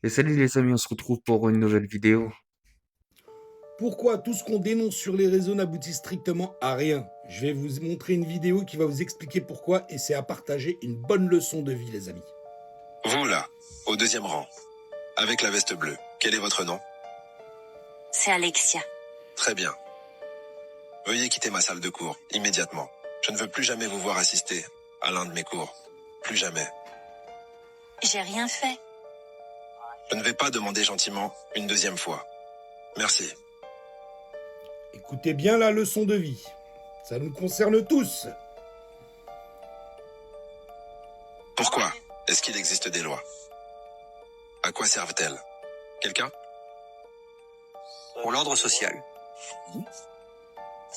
Et salut les amis, on se retrouve pour une nouvelle vidéo. Pourquoi tout ce qu'on dénonce sur les réseaux n'aboutit strictement à rien? Je vais vous montrer une vidéo qui va vous expliquer pourquoi et c'est à partager une bonne leçon de vie, les amis. Vous là, au deuxième rang, avec la veste bleue, quel est votre nom? C'est Alexia. Très bien. Veuillez quitter ma salle de cours, immédiatement. Je ne veux plus jamais vous voir assister à l'un de mes cours. Plus jamais. J'ai rien fait. Je ne vais pas demander gentiment une deuxième fois. Merci. Écoutez bien la leçon de vie. Ça nous concerne tous. Pourquoi est-ce qu'il existe des lois? À quoi servent-elles? Quelqu'un? Pour l'ordre social.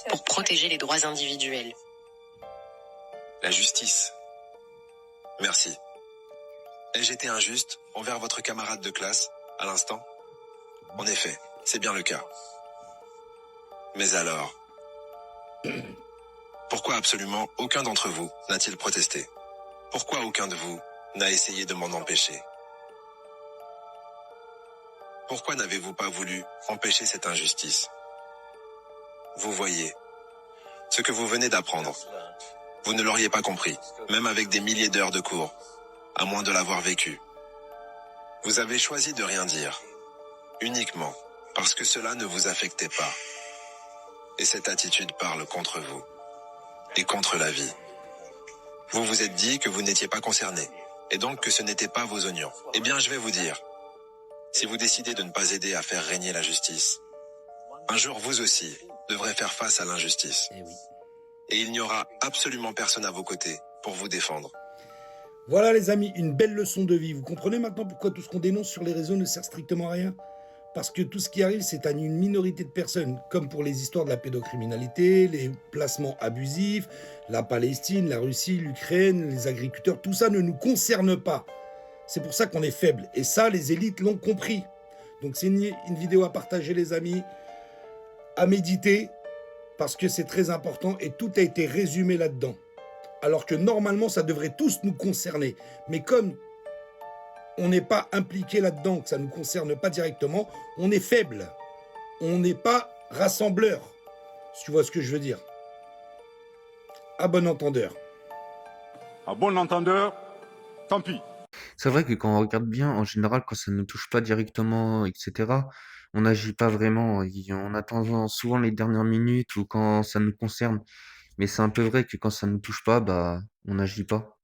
Pour protéger les droits individuels. La justice. Merci. Ai-je été injuste envers votre camarade de classe, à l'instant? En effet, c'est bien le cas. Mais alors, pourquoi absolument aucun d'entre vous n'a-t-il protesté? Pourquoi aucun de vous n'a essayé de m'en empêcher? Pourquoi n'avez-vous pas voulu empêcher cette injustice? Vous voyez, ce que vous venez d'apprendre, vous ne l'auriez pas compris, même avec des milliers d'heures de cours, à moins de l'avoir vécu. Vous avez choisi de rien dire, uniquement parce que cela ne vous affectait pas. Et cette attitude parle contre vous, et contre la vie. Vous vous êtes dit que vous n'étiez pas concerné, et donc que ce n'étaient pas vos oignons. Eh bien, je vais vous dire, si vous décidez de ne pas aider à faire régner la justice, un jour vous aussi devrez faire face à l'injustice. Et il n'y aura absolument personne à vos côtés pour vous défendre. Voilà les amis, une belle leçon de vie. Vous comprenez maintenant pourquoi tout ce qu'on dénonce sur les réseaux ne sert strictement à rien? Parce que tout ce qui arrive, c'est à une minorité de personnes, comme pour les histoires de la pédocriminalité, les placements abusifs, la Palestine, la Russie, l'Ukraine, les agriculteurs, tout ça ne nous concerne pas. C'est pour ça qu'on est faible. Et ça, les élites l'ont compris. Donc c'est une vidéo à partager, les amis, à méditer, parce que c'est très important et tout a été résumé là-dedans. Alors que normalement, ça devrait tous nous concerner. Mais comme on n'est pas impliqué là-dedans, que ça ne nous concerne pas directement, on est faible. On n'est pas rassembleur, si tu vois ce que je veux dire. À bon entendeur. À bon entendeur, tant pis. C'est vrai que quand on regarde bien, en général, quand ça ne nous touche pas directement, etc., on n'agit pas vraiment. On attend souvent les dernières minutes ou quand ça nous concerne. Mais c'est un peu vrai que quand ça ne nous touche pas, bah, on n'agit pas.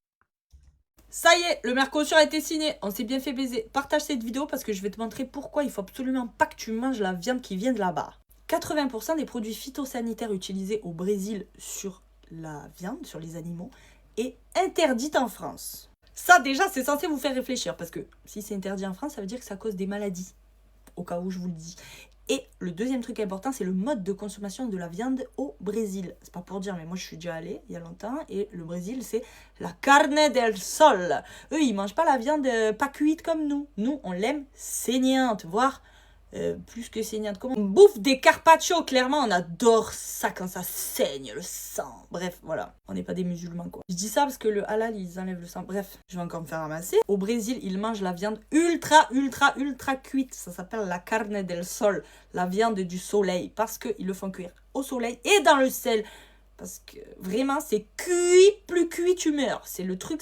Ça y est, le Mercosur a été signé, on s'est bien fait baiser. Partage cette vidéo parce que je vais te montrer pourquoi il faut absolument pas que tu manges la viande qui vient de là-bas. 80% des produits phytosanitaires utilisés au Brésil sur la viande, sur les animaux, est interdit en France. Ça déjà, c'est censé vous faire réfléchir parce que si c'est interdit en France, ça veut dire que ça cause des maladies. Au cas où je vous le dis. Et le deuxième truc important, c'est le mode de consommation de la viande au Brésil. C'est pas pour dire, mais moi je suis déjà allée il y a longtemps. Et le Brésil, c'est la carne del sol. Eux, ils mangent pas la viande pas cuite comme nous. Nous, on l'aime saignante, voire plus que saignante. Comment on bouffe des carpaccio, clairement, on adore ça quand ça saigne, le sang. Bref, voilà, on n'est pas des musulmans, quoi. Je dis ça parce que le halal, ils enlèvent le sang. Bref, je vais encore me faire ramasser. Au Brésil, ils mangent la viande ultra cuite. Ça s'appelle la carne del sol, la viande du soleil, parce qu'ils le font cuire au soleil et dans le sel. Parce que vraiment, c'est cuit, plus cuit, tu meurs. C'est le truc,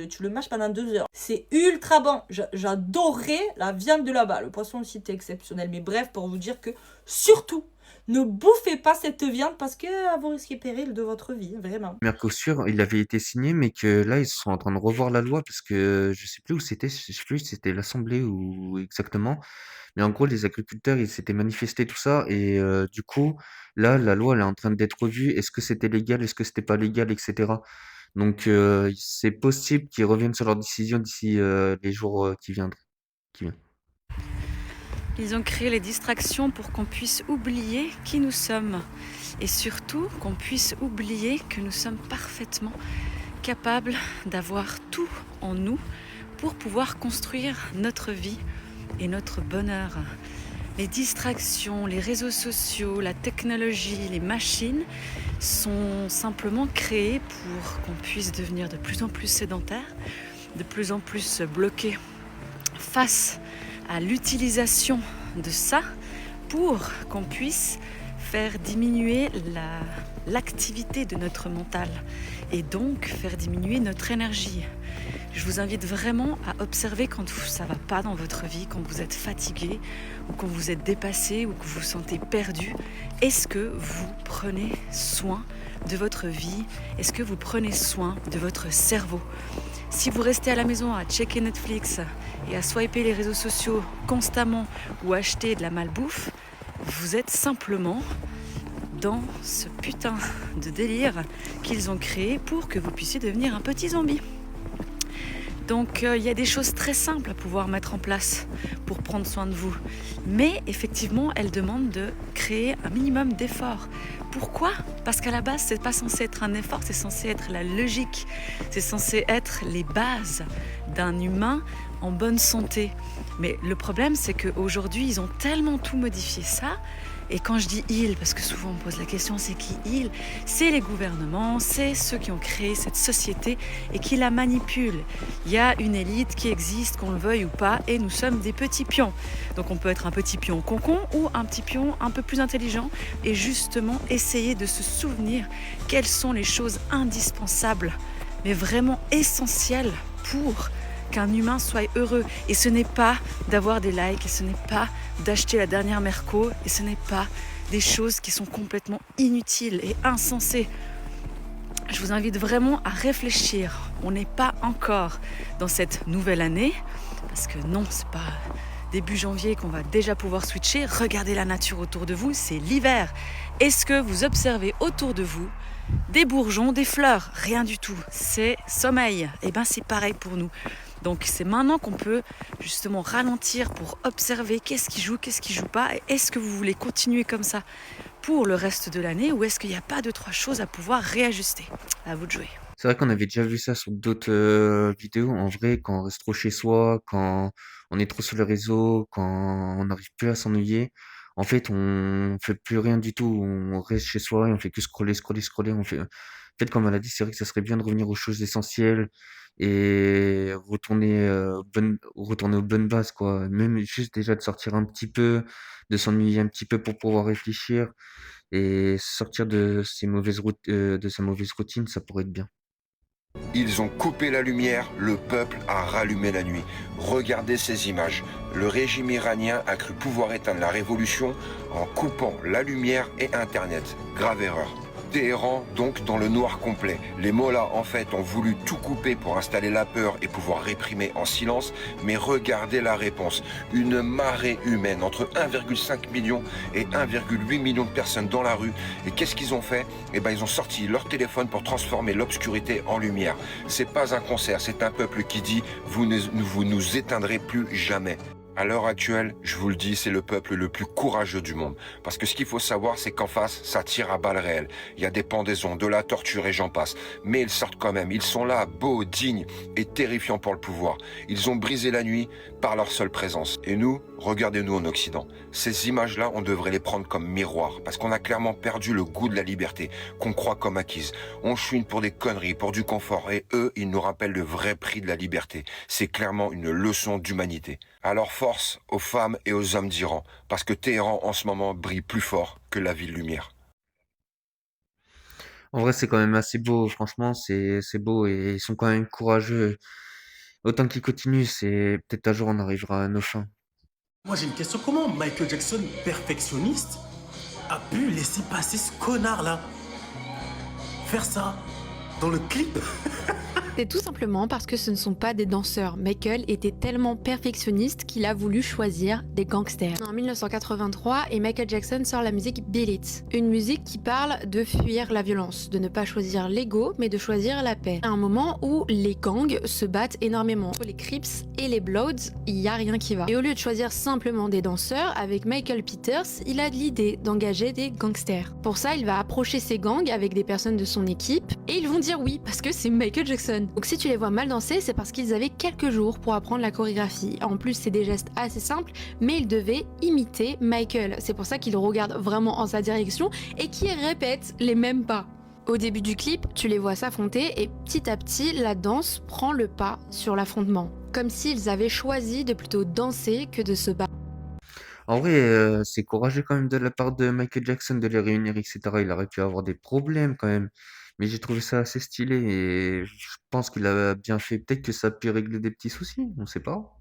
tu le mâches pendant 2 heures. C'est ultra bon. J'adorais la viande de là-bas. Le poisson aussi était exceptionnel. Mais bref, pour vous dire que, surtout, ne bouffez pas cette viande parce que vous risquez péril de votre vie, vraiment. Mercosur, il avait été signé, mais que là, ils sont en train de revoir la loi parce que je sais plus où c'était, je sais plus si c'était l'Assemblée ou exactement. Mais en gros, les agriculteurs, ils s'étaient manifestés, tout ça. Et du coup, là, la loi, elle est en train d'être revue. Est-ce que c'était légal? Est-ce que c'était pas légal? Etc. Donc, c'est possible qu'ils reviennent sur leur décision d'ici les jours qui viendraient. Qui viennent. Ils ont créé les distractions pour qu'on puisse oublier qui nous sommes. Et surtout, qu'on puisse oublier que nous sommes parfaitement capables d'avoir tout en nous pour pouvoir construire notre vie et notre bonheur. Les distractions, les réseaux sociaux, la technologie, les machines sont simplement créées pour qu'on puisse devenir de plus en plus sédentaire, de plus en plus bloqué face à l'utilisation de ça pour qu'on puisse faire diminuer l'activité de notre mental et donc faire diminuer notre énergie. Je vous invite vraiment à observer quand ça ne va pas dans votre vie, quand vous êtes fatigué ou quand vous êtes dépassé ou que vous vous sentez perdu. Est-ce que vous prenez soin de votre vie? Est-ce que vous prenez soin de votre cerveau? Si vous restez à la maison à checker Netflix et à swiper les réseaux sociaux constamment ou acheter de la malbouffe, vous êtes simplement dans ce putain de délire qu'ils ont créé pour que vous puissiez devenir un petit zombie. Donc il y a des choses très simples à pouvoir mettre en place pour prendre soin de vous. Mais effectivement, elles demandent de créer un minimum d'efforts. Pourquoi ? Parce qu'à la base, c'est pas censé être un effort, c'est censé être la logique. C'est censé être les bases d'un humain en bonne santé. Mais le problème, c'est qu'aujourd'hui, ils ont tellement tout modifié ça. Et quand je dis « ils », parce que souvent on me pose la question, c'est qui « ils » ? C'est les gouvernements, c'est ceux qui ont créé cette société et qui la manipulent. Il y a une élite qui existe, qu'on le veuille ou pas, et nous sommes des petits pions. Donc on peut être un petit pion concon ou un petit pion un peu plus intelligent et justement essayer de se souvenir quelles sont les choses indispensables, mais vraiment essentielles pour qu'un humain soit heureux. Et ce n'est pas d'avoir des likes, et ce n'est pas d'acheter la dernière Merco, et ce n'est pas des choses qui sont complètement inutiles et insensées. Je vous invite vraiment à réfléchir. On n'est pas encore dans cette nouvelle année, parce que non, c'est pas début janvier qu'on va déjà pouvoir switcher. Regardez la nature autour de vous, c'est l'hiver. Est-ce que vous observez autour de vous des bourgeons, des fleurs? Rien du tout, c'est sommeil. Et bien c'est pareil pour nous. Donc c'est maintenant qu'on peut justement ralentir pour observer qu'est-ce qui joue pas. Et est-ce que vous voulez continuer comme ça pour le reste de l'année ou est-ce qu'il n'y a pas 2-3 choses à pouvoir réajuster? À vous de jouer. C'est vrai qu'on avait déjà vu ça sur d'autres vidéos. En vrai, quand on reste trop chez soi, quand on est trop sur le réseau, quand on n'arrive plus à s'ennuyer, en fait, on fait plus rien du tout. On reste chez soi et on fait que scroller. En fait, comme elle a dit, c'est vrai que ça serait bien de revenir aux choses essentielles et retourner aux bonnes bases, quoi. Même juste déjà de sortir un petit peu, de s'ennuyer un petit peu pour pouvoir réfléchir et sortir de de sa mauvaise routine, ça pourrait être bien. Ils ont coupé la lumière, le peuple a rallumé la nuit. Regardez ces images. Le régime iranien a cru pouvoir éteindre la révolution en coupant la lumière et Internet. Grave erreur. Téhéran, donc, dans le noir complet. Les mollahs, en fait, ont voulu tout couper pour installer la peur et pouvoir réprimer en silence, mais regardez la réponse. Une marée humaine, entre 1,5 million et 1,8 million de personnes dans la rue. Et qu'est-ce qu'ils ont fait ? Eh ben, ils ont sorti leur téléphone pour transformer l'obscurité en lumière. C'est pas un concert, c'est un peuple qui dit « vous nous éteindrez plus jamais ». À l'heure actuelle, je vous le dis, c'est le peuple le plus courageux du monde. Parce que ce qu'il faut savoir, c'est qu'en face, ça tire à balles réelles. Il y a des pendaisons, de la torture et j'en passe. Mais ils sortent quand même. Ils sont là, beaux, dignes et terrifiants pour le pouvoir. Ils ont brisé la nuit par leur seule présence. Et nous, regardez-nous en Occident. Ces images-là, on devrait les prendre comme miroir. Parce qu'on a clairement perdu le goût de la liberté, qu'on croit comme acquise. On chouine pour des conneries, pour du confort. Et eux, ils nous rappellent le vrai prix de la liberté. C'est clairement une leçon d'humanité. Alors force aux femmes et aux hommes d'Iran, parce que Téhéran en ce moment brille plus fort que la ville lumière. En vrai, c'est quand même assez beau, franchement, c'est beau et ils sont quand même courageux. Autant qu'ils continuent, c'est peut-être un jour on arrivera à nos fins. Moi j'ai une question, comment Michael Jackson, perfectionniste, a pu laisser passer ce connard-là faire ça dans le clip? C'est tout simplement parce que ce ne sont pas des danseurs. Michael était tellement perfectionniste qu'il a voulu choisir des gangsters. En 1983, et Michael Jackson sort la musique Beat It, une musique qui parle de fuir la violence, de ne pas choisir l'ego, mais de choisir la paix. À un moment où les gangs se battent énormément. Entre les Crips et les Bloods, il n'y a rien qui va. Et au lieu de choisir simplement des danseurs, avec Michael Peters, il a l'idée d'engager des gangsters. Pour ça, il va approcher ses gangs avec des personnes de son équipe, et ils vont dire oui, parce que c'est Michael Jackson. Donc si tu les vois mal danser, c'est parce qu'ils avaient quelques jours pour apprendre la chorégraphie. En plus, c'est des gestes assez simples, mais ils devaient imiter Michael. C'est pour ça qu'ils regardent vraiment en sa direction et qu'ils répètent les mêmes pas. Au début du clip, tu les vois s'affronter et petit à petit, la danse prend le pas sur l'affrontement. comme s'ils avaient choisi de plutôt danser que de se battre. En vrai, c'est courageux quand même de la part de Michael Jackson de les réunir, et cetera. Il aurait pu avoir des problèmes quand même, mais j'ai trouvé ça assez stylé et je pense qu'il a bien fait. Peut-être que ça a pu régler des petits soucis, on sait pas.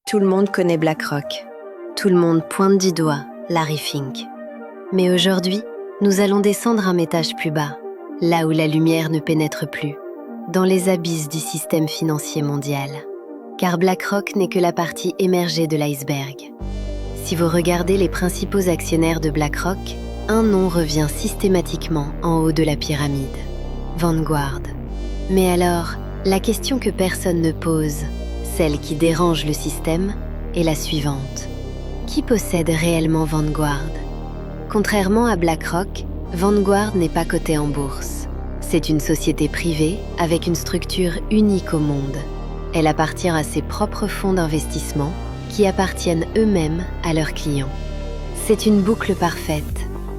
Tout le monde connaît BlackRock. Tout le monde pointe du doigt Larry Fink. Mais aujourd'hui, nous allons descendre un étage plus bas, là où la lumière ne pénètre plus, dans les abysses du système financier mondial. Car BlackRock n'est que la partie émergée de l'iceberg. Si vous regardez les principaux actionnaires de BlackRock, un nom revient systématiquement en haut de la pyramide. Vanguard. Mais alors, la question que personne ne pose, celle qui dérange le système, est la suivante. Qui possède réellement Vanguard ? Contrairement à BlackRock, Vanguard n'est pas cotée en bourse. C'est une société privée avec une structure unique au monde. Elle appartient à ses propres fonds d'investissement qui appartiennent eux-mêmes à leurs clients. C'est une boucle parfaite,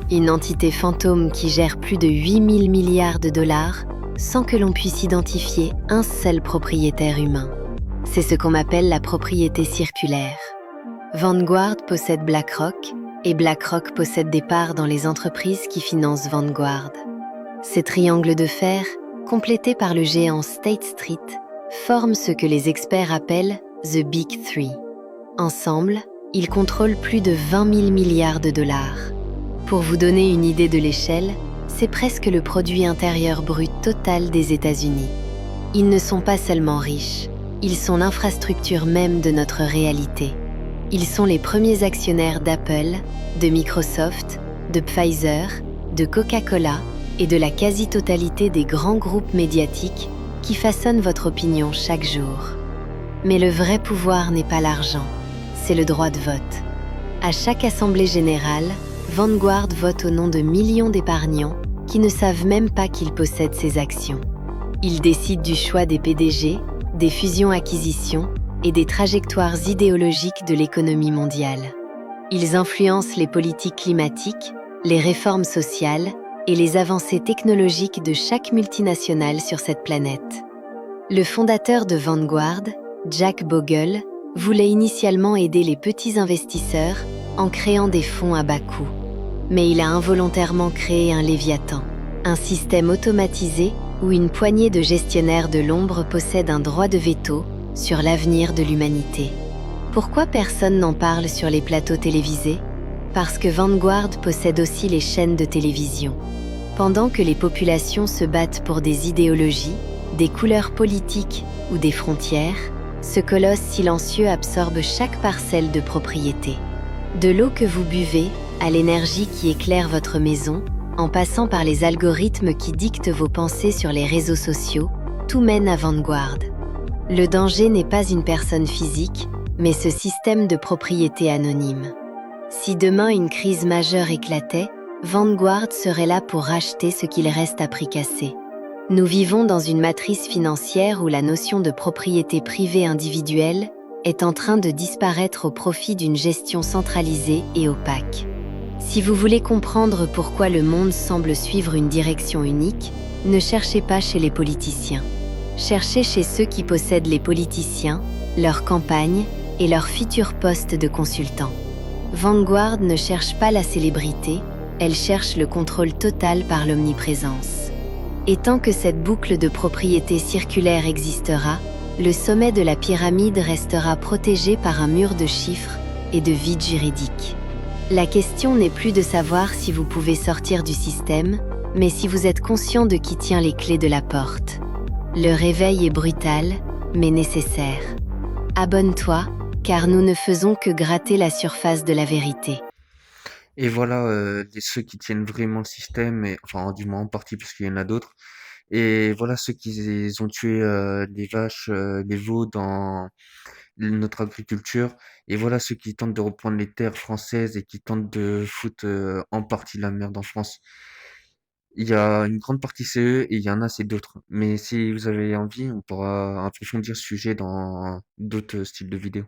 une entité fantôme qui gère plus de 8 000 milliards de dollars sans que l'on puisse identifier un seul propriétaire humain. C'est ce qu'on appelle la propriété circulaire. Vanguard possède BlackRock et BlackRock possède des parts dans les entreprises qui financent Vanguard. Ces triangles de fer, complétés par le géant State Street, forment ce que les experts appellent The Big Three. Ensemble, ils contrôlent plus de 20 000 milliards de dollars. Pour vous donner une idée de l'échelle, c'est presque le produit intérieur brut total des États-Unis. Ils ne sont pas seulement riches, ils sont l'infrastructure même de notre réalité. Ils sont les premiers actionnaires d'Apple, de Microsoft, de Pfizer, de Coca-Cola et de la quasi-totalité des grands groupes médiatiques qui façonnent votre opinion chaque jour. Mais le vrai pouvoir n'est pas l'argent, c'est le droit de vote. À chaque assemblée générale, Vanguard vote au nom de millions d'épargnants qui ne savent même pas qu'ils possèdent ces actions. Ils décident du choix des PDG, des fusions-acquisitions et des trajectoires idéologiques de l'économie mondiale. Ils influencent les politiques climatiques, les réformes sociales et les avancées technologiques de chaque multinationale sur cette planète. Le fondateur de Vanguard, Jack Bogle, voulait initialement aider les petits investisseurs en créant des fonds à bas coût. Mais il a involontairement créé un Léviathan, un système automatisé où une poignée de gestionnaires de l'ombre possède un droit de veto sur l'avenir de l'humanité. Pourquoi personne n'en parle sur les plateaux télévisés ? Parce que Vanguard possède aussi les chaînes de télévision. Pendant que les populations se battent pour des idéologies, des couleurs politiques ou des frontières, ce colosse silencieux absorbe chaque parcelle de propriété. De l'eau que vous buvez à l'énergie qui éclaire votre maison, en passant par les algorithmes qui dictent vos pensées sur les réseaux sociaux, tout mène à Vanguard. Le danger n'est pas une personne physique, mais ce système de propriété anonyme. Si demain une crise majeure éclatait, Vanguard serait là pour racheter ce qu'il reste à prix cassé. Nous vivons dans une matrice financière où la notion de propriété privée individuelle est en train de disparaître au profit d'une gestion centralisée et opaque. Si vous voulez comprendre pourquoi le monde semble suivre une direction unique, ne cherchez pas chez les politiciens. Cherchez chez ceux qui possèdent les politiciens, leurs campagnes et leurs futurs postes de consultants. Vanguard ne cherche pas la célébrité, elle cherche le contrôle total par l'omniprésence. Et tant que cette boucle de propriété circulaire existera, le sommet de la pyramide restera protégé par un mur de chiffres et de vide juridique. La question n'est plus de savoir si vous pouvez sortir du système, mais si vous êtes conscient de qui tient les clés de la porte. Le réveil est brutal, mais nécessaire. Abonne-toi, car nous ne faisons que gratter la surface de la vérité. Et voilà, ceux qui tiennent vraiment le système, et, enfin du moins en partie parce qu'il y en a d'autres. Et voilà ceux qui ont tué les vaches, les veaux dans notre agriculture. Et voilà ceux qui tentent de reprendre les terres françaises et qui tentent de foutre en partie la merde en France. Il y a une grande partie c'est eux et il y en a c'est d'autres. Mais si vous avez envie, on pourra approfondir ce sujet dans d'autres styles de vidéos.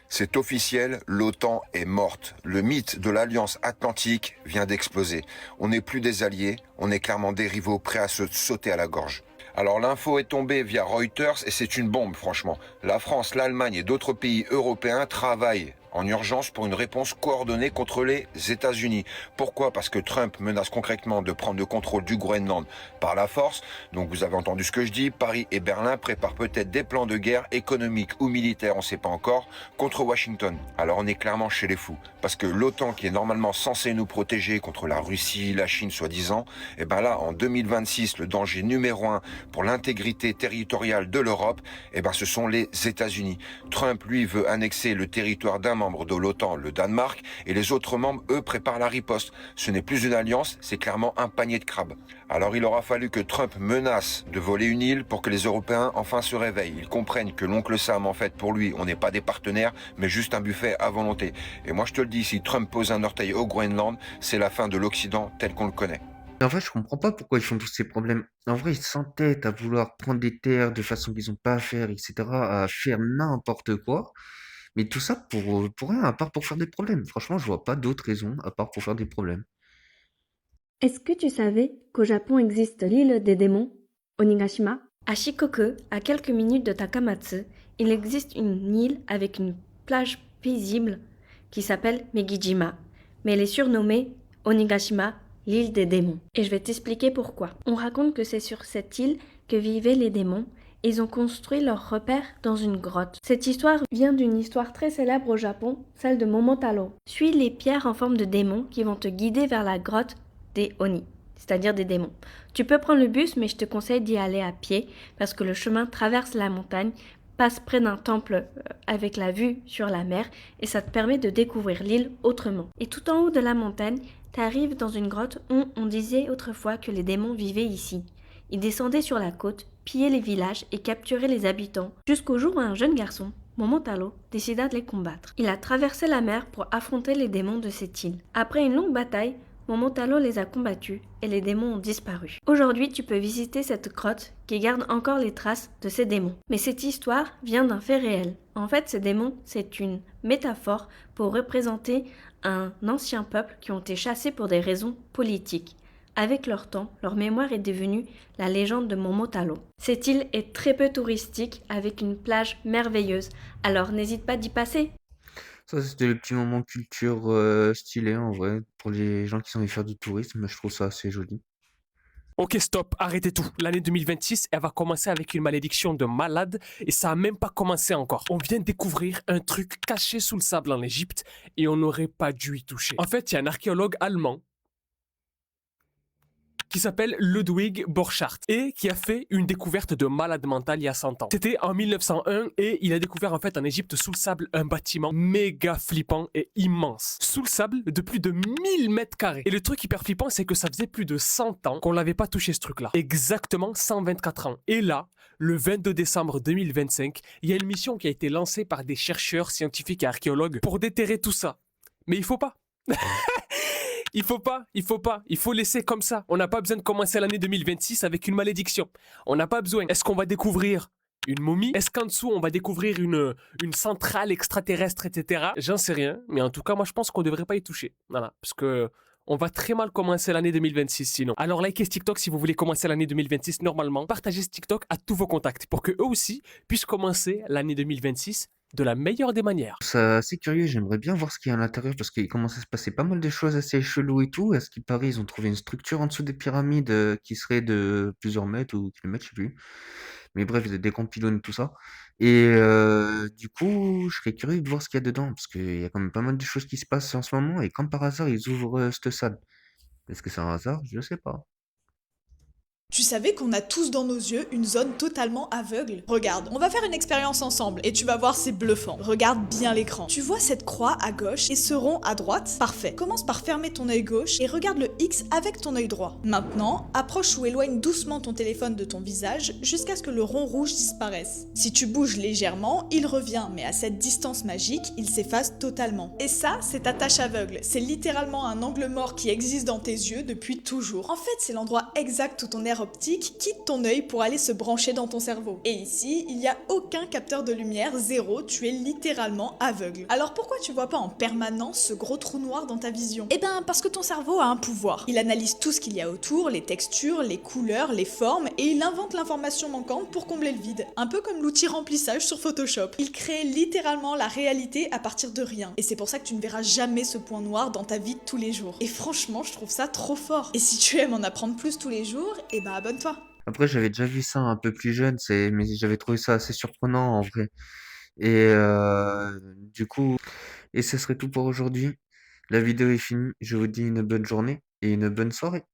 C'est officiel, l'OTAN est morte. Le mythe de l'Alliance Atlantique vient d'exploser. On n'est plus des alliés, on est clairement des rivaux prêts à se sauter à la gorge. Alors l'info est tombée via Reuters et c'est une bombe franchement. La France, l'Allemagne et d'autres pays européens travaillent en urgence pour une réponse coordonnée contre les États-Unis. Pourquoi? Parce que Trump menace concrètement de prendre le contrôle du Groenland par la force. Donc vous avez entendu ce que je dis, Paris et Berlin préparent peut-être des plans de guerre économique ou militaire, on ne sait pas encore, contre Washington. Alors on est clairement chez les fous. Parce que l'OTAN, qui est normalement censé nous protéger contre la Russie, la Chine soi-disant, et ben là, en 2026, le danger numéro 1 pour l'intégrité territoriale de l'Europe, et ben ce sont les États-Unis. Trump, lui, veut annexer le territoire d'un membre de l'OTAN, le Danemark, et les autres membres, eux, préparent la riposte. Ce n'est plus une alliance, c'est clairement un panier de crabes. Alors il aura fallu que Trump menace de voler une île pour que les Européens enfin se réveillent. Ils comprennent que l'oncle Sam, en fait, pour lui, on n'est pas des partenaires, mais juste un buffet à volonté. Et moi je te le dis, si Trump pose un orteil au Groenland, c'est la fin de l'Occident tel qu'on le connaît. En fait, je comprends pas pourquoi ils font tous ces problèmes. En vrai, ils s'entêtent à vouloir prendre des terres de façon qu'ils n'ont pas à faire, etc., à faire n'importe quoi. Mais tout ça pour rien, à part pour faire des problèmes. Franchement, je vois pas d'autres raisons à part pour faire des problèmes. Est-ce que tu savais qu'au Japon existe l'île des démons, Onigashima? À Shikoku, à quelques minutes de Takamatsu, il existe une île avec une plage paisible qui s'appelle Megijima, mais elle est surnommée Onigashima, l'île des démons. Et je vais t'expliquer pourquoi. On raconte que c'est sur cette île que vivaient les démons. Ils ont construit leur repère dans une grotte. Cette histoire vient d'une histoire très célèbre au Japon, celle de Momotaro. Suis les pierres en forme de démons qui vont te guider vers la grotte des Oni, c'est-à-dire des démons. Tu peux prendre le bus, mais je te conseille d'y aller à pied parce que le chemin traverse la montagne, passe près d'un temple avec la vue sur la mer et ça te permet de découvrir l'île autrement. Et tout en haut de la montagne, tu arrives dans une grotte où on disait autrefois que les démons vivaient ici. Ils descendaient sur la côte, pillaient les villages et capturaient les habitants, jusqu'au jour où un jeune garçon, Momotaro, décida de les combattre. Il a traversé la mer pour affronter les démons de cette île. Après une longue bataille, Momotaro les a combattus et les démons ont disparu. Aujourd'hui, tu peux visiter cette grotte qui garde encore les traces de ces démons. Mais cette histoire vient d'un fait réel. En fait, ces démons, c'est une métaphore pour représenter un ancien peuple qui ont été chassés pour des raisons politiques. Avec leur temps, leur mémoire est devenue la légende de Momotaro. Cette île est très peu touristique avec une plage merveilleuse, alors n'hésite pas d'y passer. Ça, c'était le petit moment culture stylé en vrai. Pour les gens qui sont venus faire du tourisme, je trouve ça assez joli. Ok, stop, arrêtez tout. L'année 2026, elle va commencer avec une malédiction de malade et ça a même pas commencé encore. On vient de découvrir un truc caché sous le sable en Égypte et on n'aurait pas dû y toucher. En fait, il y a un archéologue allemand qui s'appelle Ludwig Borchardt et qui a fait une découverte de malade mental il y a 100 ans. C'était en 1901 et il a découvert en fait en Égypte sous le sable un bâtiment méga flippant et immense. Sous le sable de plus de 1000 mètres carrés. Et le truc hyper flippant, c'est que ça faisait plus de 100 ans qu'on l'avait pas touché ce truc-là. Exactement 124 ans. Et là, le 22 décembre 2025, il y a une mission qui a été lancée par des chercheurs scientifiques et archéologues pour déterrer tout ça. Mais il faut pas. Il faut laisser comme ça. On n'a pas besoin de commencer l'année 2026 avec une malédiction. On n'a pas besoin. Est-ce qu'on va découvrir une momie? Est-ce qu'en dessous, on va découvrir une centrale extraterrestre, etc. J'en sais rien. Mais en tout cas, moi, je pense qu'on ne devrait pas y toucher. Voilà. Parce que on va très mal commencer l'année 2026 sinon. Alors likez ce TikTok si vous voulez commencer l'année 2026 normalement. Partagez ce TikTok à tous vos contacts pour que eux aussi puissent commencer l'année 2026 de la meilleure des manières. C'est assez curieux, j'aimerais bien voir ce qu'il y a à l'intérieur parce qu'il commence à se passer pas mal de choses assez cheloues et tout. À ce qui paraît, ils ont trouvé une structure en dessous des pyramides qui serait de plusieurs mètres ou kilomètres, je sais plus. Mais bref, des pylônes, tout ça. Et du coup, je serais curieux de voir ce qu'il y a dedans parce qu'il y a quand même pas mal de choses qui se passent en ce moment et comme par hasard, ils ouvrent cette salle. Est-ce que c'est un hasard? Je sais pas. Tu savais qu'on a tous dans nos yeux une zone totalement aveugle? Regarde, on va faire une expérience ensemble et tu vas voir, c'est bluffant. Regarde bien l'écran. Tu vois cette croix à gauche et ce rond à droite? Parfait. Commence par fermer ton œil gauche et regarde le X avec ton œil droit. Maintenant, approche ou éloigne doucement ton téléphone de ton visage jusqu'à ce que le rond rouge disparaisse. Si tu bouges légèrement, il revient, mais à cette distance magique, il s'efface totalement. Et ça, c'est ta tâche aveugle. C'est littéralement un angle mort qui existe dans tes yeux depuis toujours. En fait, c'est l'endroit exact où ton nerf nerf optique quitte ton œil pour aller se brancher dans ton cerveau. Et ici, il n'y a aucun capteur de lumière, zéro, tu es littéralement aveugle. Alors pourquoi tu vois pas en permanence ce gros trou noir dans ta vision? Eh ben parce que ton cerveau a un pouvoir. Il analyse tout ce qu'il y a autour, les textures, les couleurs, les formes, et il invente l'information manquante pour combler le vide. Un peu comme l'outil remplissage sur Photoshop. Il crée littéralement la réalité à partir de rien. Et c'est pour ça que tu ne verras jamais ce point noir dans ta vie de tous les jours. Et franchement, je trouve ça trop fort. Et si tu aimes en apprendre plus tous les jours, eh ben abonne-toi. Après, j'avais déjà vu ça un peu plus jeune, mais j'avais trouvé ça assez surprenant en vrai. Et du coup, et ce serait tout pour aujourd'hui. La vidéo est finie. Je vous dis une bonne journée et une bonne soirée.